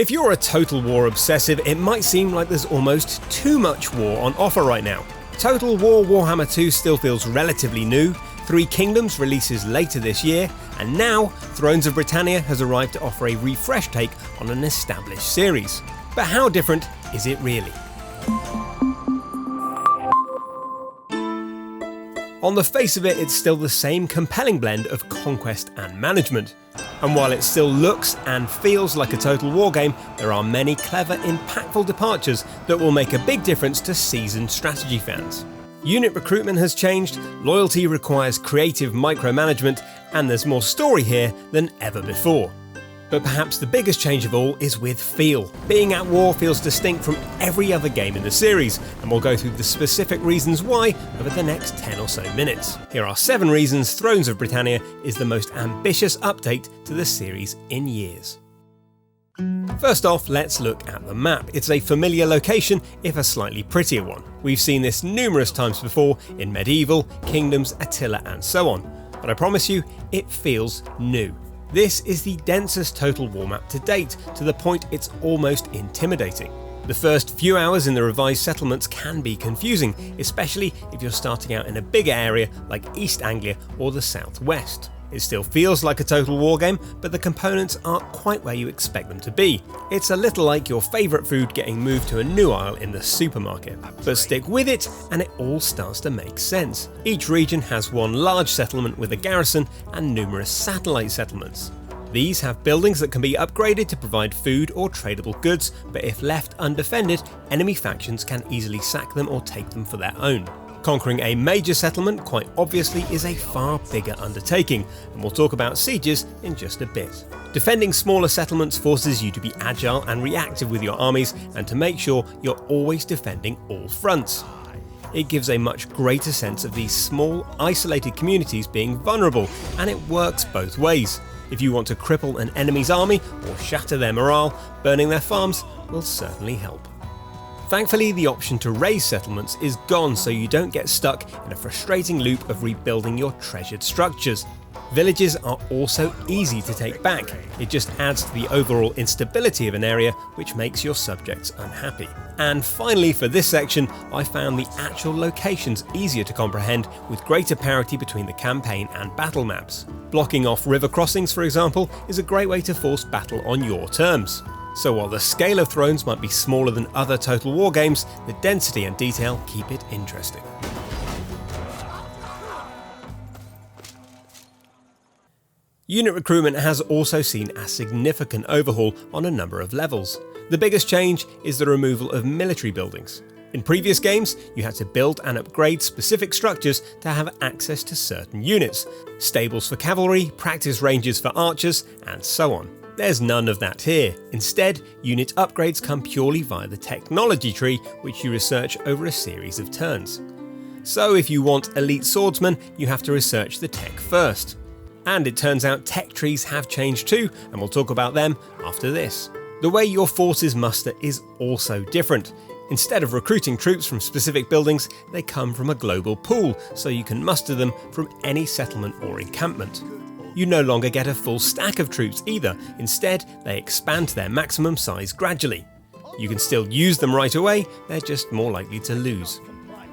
If you're a Total War obsessive, it might seem like there's almost too much war on offer right now. Total War Warhammer 2 still feels relatively new, Three Kingdoms releases later this year, and now Thrones of Britannia has arrived to offer a refreshed take on an established series. But how different is it really? On the face of it, it's still the same compelling blend of conquest and management. And while it still looks and feels like a Total War game, there are many clever, impactful departures that will make a big difference to seasoned strategy fans. Unit recruitment has changed, loyalty requires creative micromanagement, and there's more story here than ever before. But perhaps the biggest change of all is with feel. Being at war feels distinct from every other game in the series, and we'll go through the specific reasons why over the next 10 or so minutes. Here are 7 reasons Thrones of Britannia is the most ambitious update to the series in years. First off, let's look at the map. It's a familiar location, if a slightly prettier one. We've seen this numerous times before in Medieval, Kingdoms, Attila and so on, but I promise you, it feels new. This is the densest Total War map to date, to the point it's almost intimidating. The first few hours in the revised settlements can be confusing, especially if you're starting out in a bigger area like East Anglia or the Southwest. It still feels like a Total War game, but the components aren't quite where you expect them to be. It's a little like your favourite food getting moved to a new aisle in the supermarket. But stick with it and it all starts to make sense. Each region has one large settlement with a garrison and numerous satellite settlements. These have buildings that can be upgraded to provide food or tradable goods, but if left undefended, enemy factions can easily sack them or take them for their own. Conquering a major settlement, quite obviously, is a far bigger undertaking, and we'll talk about sieges in just a bit. Defending smaller settlements forces you to be agile and reactive with your armies, and to make sure you're always defending all fronts. It gives a much greater sense of these small, isolated communities being vulnerable, and it works both ways. If you want to cripple an enemy's army or shatter their morale, burning their farms will certainly help. Thankfully, the option to raise settlements is gone, so you don't get stuck in a frustrating loop of rebuilding your treasured structures. Villages are also easy to take back. It just adds to the overall instability of an area, which makes your subjects unhappy. And finally, for this section, I found the actual locations easier to comprehend, with greater parity between the campaign and battle maps. Blocking off river crossings, for example, is a great way to force battle on your terms. So while the scale of Thrones might be smaller than other Total War games, the density and detail keep it interesting. Unit recruitment has also seen a significant overhaul on a number of levels. The biggest change is the removal of military buildings. In previous games, you had to build and upgrade specific structures to have access to certain units, stables for cavalry, practice ranges for archers, and so on. There's none of that here. Instead, unit upgrades come purely via the technology tree, which you research over a series of turns. So if you want elite swordsmen, you have to research the tech first. And it turns out tech trees have changed too, and we'll talk about them after this. The way your forces muster is also different. Instead of recruiting troops from specific buildings, they come from a global pool, so you can muster them from any settlement or encampment. You no longer get a full stack of troops either. Instead, they expand to their maximum size gradually. You can still use them right away, they're just more likely to lose.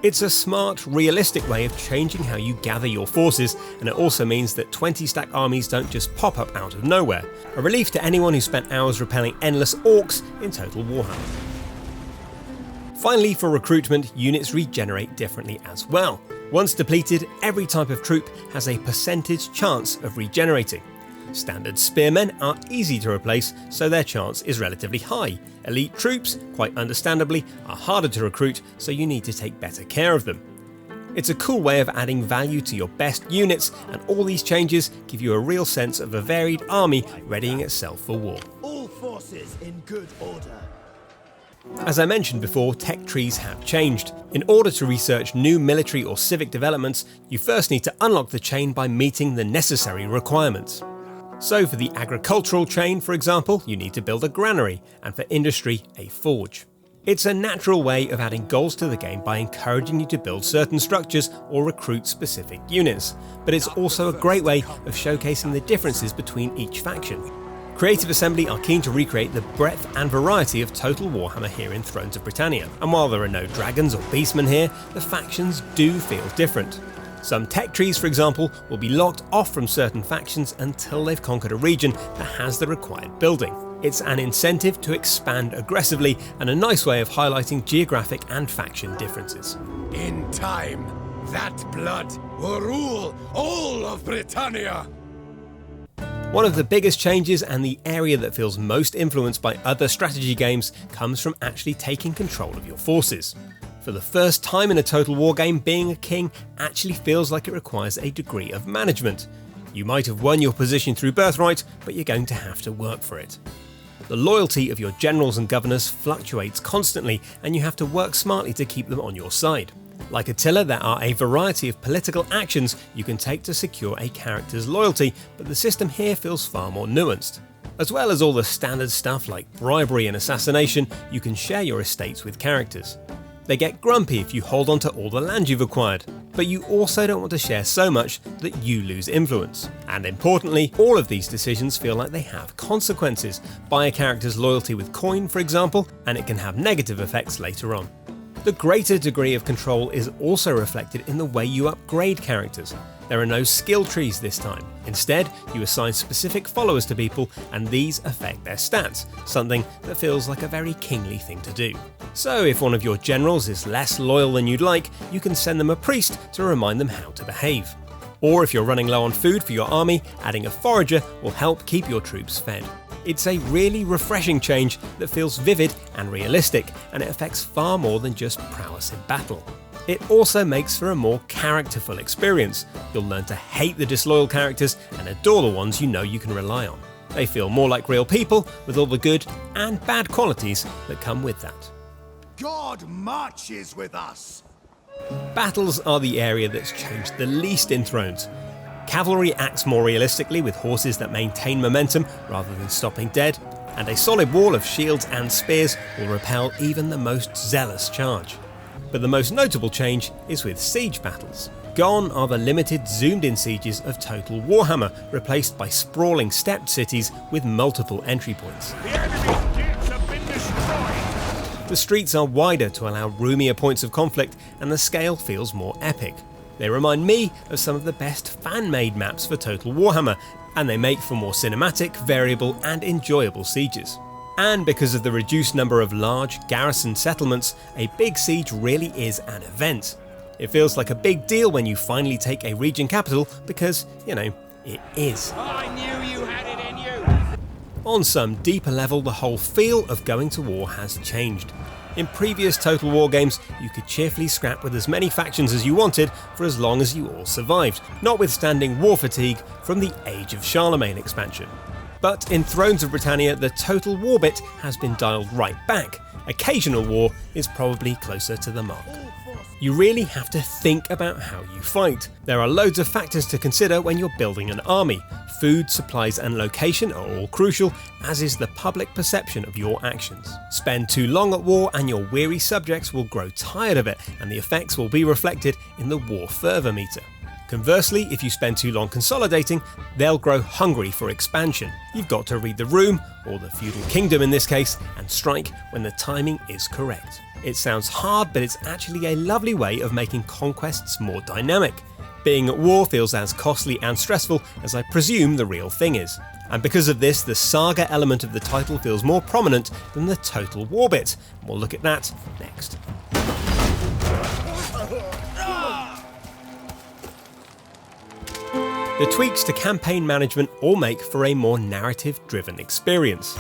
It's a smart, realistic way of changing how you gather your forces, and it also means that 20-stack armies don't just pop up out of nowhere. A relief to anyone who spent hours repelling endless orcs in Total Warhammer. Finally, for recruitment, units regenerate differently as well. Once depleted, every type of troop has a percentage chance of regenerating. Standard spearmen are easy to replace, so their chance is relatively high. Elite troops, quite understandably, are harder to recruit, so you need to take better care of them. It's a cool way of adding value to your best units, and all these changes give you a real sense of a varied army readying itself for war. All forces in good order. As I mentioned before, tech trees have changed. In order to research new military or civic developments, you first need to unlock the chain by meeting the necessary requirements. So for the agricultural chain, for example, you need to build a granary, and for industry, a forge. It's a natural way of adding goals to the game by encouraging you to build certain structures or recruit specific units, but it's also a great way of showcasing the differences between each faction. Creative Assembly are keen to recreate the breadth and variety of Total Warhammer here in Thrones of Britannia, and while there are no dragons or beastmen here, the factions do feel different. Some tech trees, for example, will be locked off from certain factions until they've conquered a region that has the required building. It's an incentive to expand aggressively and a nice way of highlighting geographic and faction differences. In time, that blood will rule all of Britannia! One of the biggest changes and the area that feels most influenced by other strategy games comes from actually taking control of your forces. For the first time in a Total War game, being a king actually feels like it requires a degree of management. You might have won your position through birthright, but you're going to have to work for it. The loyalty of your generals and governors fluctuates constantly, and you have to work smartly to keep them on your side. Like Attila, there are a variety of political actions you can take to secure a character's loyalty, but the system here feels far more nuanced. As well as all the standard stuff like bribery and assassination, you can share your estates with characters. They get grumpy if you hold on to all the land you've acquired, but you also don't want to share so much that you lose influence. And importantly, all of these decisions feel like they have consequences. Buy a character's loyalty with coin, for example, and it can have negative effects later on. The greater degree of control is also reflected in the way you upgrade characters. There are no skill trees this time. Instead, you assign specific followers to people, and these affect their stats, something that feels like a very kingly thing to do. So if one of your generals is less loyal than you'd like, you can send them a priest to remind them how to behave. Or if you're running low on food for your army, adding a forager will help keep your troops fed. It's a really refreshing change that feels vivid and realistic, and it affects far more than just prowess in battle. It also makes for a more characterful experience. You'll learn to hate the disloyal characters and adore the ones you know you can rely on. They feel more like real people, with all the good and bad qualities that come with that. God marches with us! Battles are the area that's changed the least in Thrones. Cavalry acts more realistically with horses that maintain momentum rather than stopping dead, and a solid wall of shields and spears will repel even the most zealous charge. But the most notable change is with siege battles. Gone are the limited zoomed-in sieges of Total Warhammer, replaced by sprawling stepped cities with multiple entry points. The enemy's gates have been destroyed! The streets are wider to allow roomier points of conflict, and the scale feels more epic. They remind me of some of the best fan-made maps for Total Warhammer, and they make for more cinematic, variable and enjoyable sieges. And because of the reduced number of large garrison settlements, a big siege really is an event. It feels like a big deal when you finally take a region capital because, it is. I knew you had it in you! On some deeper level, the whole feel of going to war has changed. In previous Total War games, you could cheerfully scrap with as many factions as you wanted for as long as you all survived, notwithstanding war fatigue from the Age of Charlemagne expansion. But in Thrones of Britannia, the Total War bit has been dialed right back. Occasional war is probably closer to the mark. You really have to think about how you fight. There are loads of factors to consider when you're building an army. Food, supplies and location are all crucial, as is the public perception of your actions. Spend too long at war and your weary subjects will grow tired of it, and the effects will be reflected in the war fervour meter. Conversely, if you spend too long consolidating, they'll grow hungry for expansion. You've got to read the room, or the feudal kingdom in this case, and strike when the timing is correct. It sounds hard, but it's actually a lovely way of making conquests more dynamic. Being at war feels as costly and stressful as I presume the real thing is. And because of this, the saga element of the title feels more prominent than the Total War bit. We'll look at that next. The tweaks to campaign management all make for a more narrative-driven experience.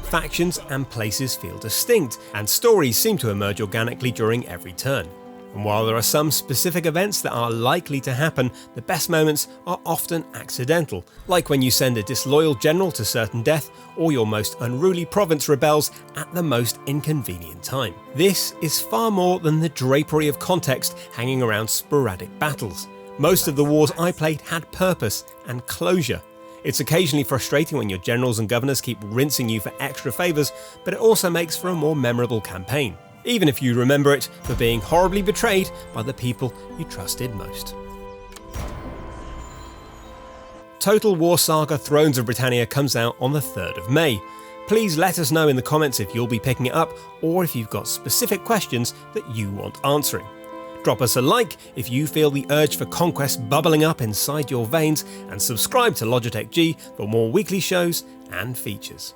Factions and places feel distinct, and stories seem to emerge organically during every turn. And while there are some specific events that are likely to happen, the best moments are often accidental, like when you send a disloyal general to certain death, or your most unruly province rebels at the most inconvenient time. This is far more than the drapery of context hanging around sporadic battles. Most of the wars I played had purpose and closure. It's occasionally frustrating when your generals and governors keep rinsing you for extra favours, but it also makes for a more memorable campaign, even if you remember it for being horribly betrayed by the people you trusted most. Total War Saga Thrones of Britannia comes out on the 3rd of May. Please let us know in the comments if you'll be picking it up or if you've got specific questions that you want answering. Drop us a like if you feel the urge for conquest bubbling up inside your veins, and subscribe to Logitech G for more weekly shows and features.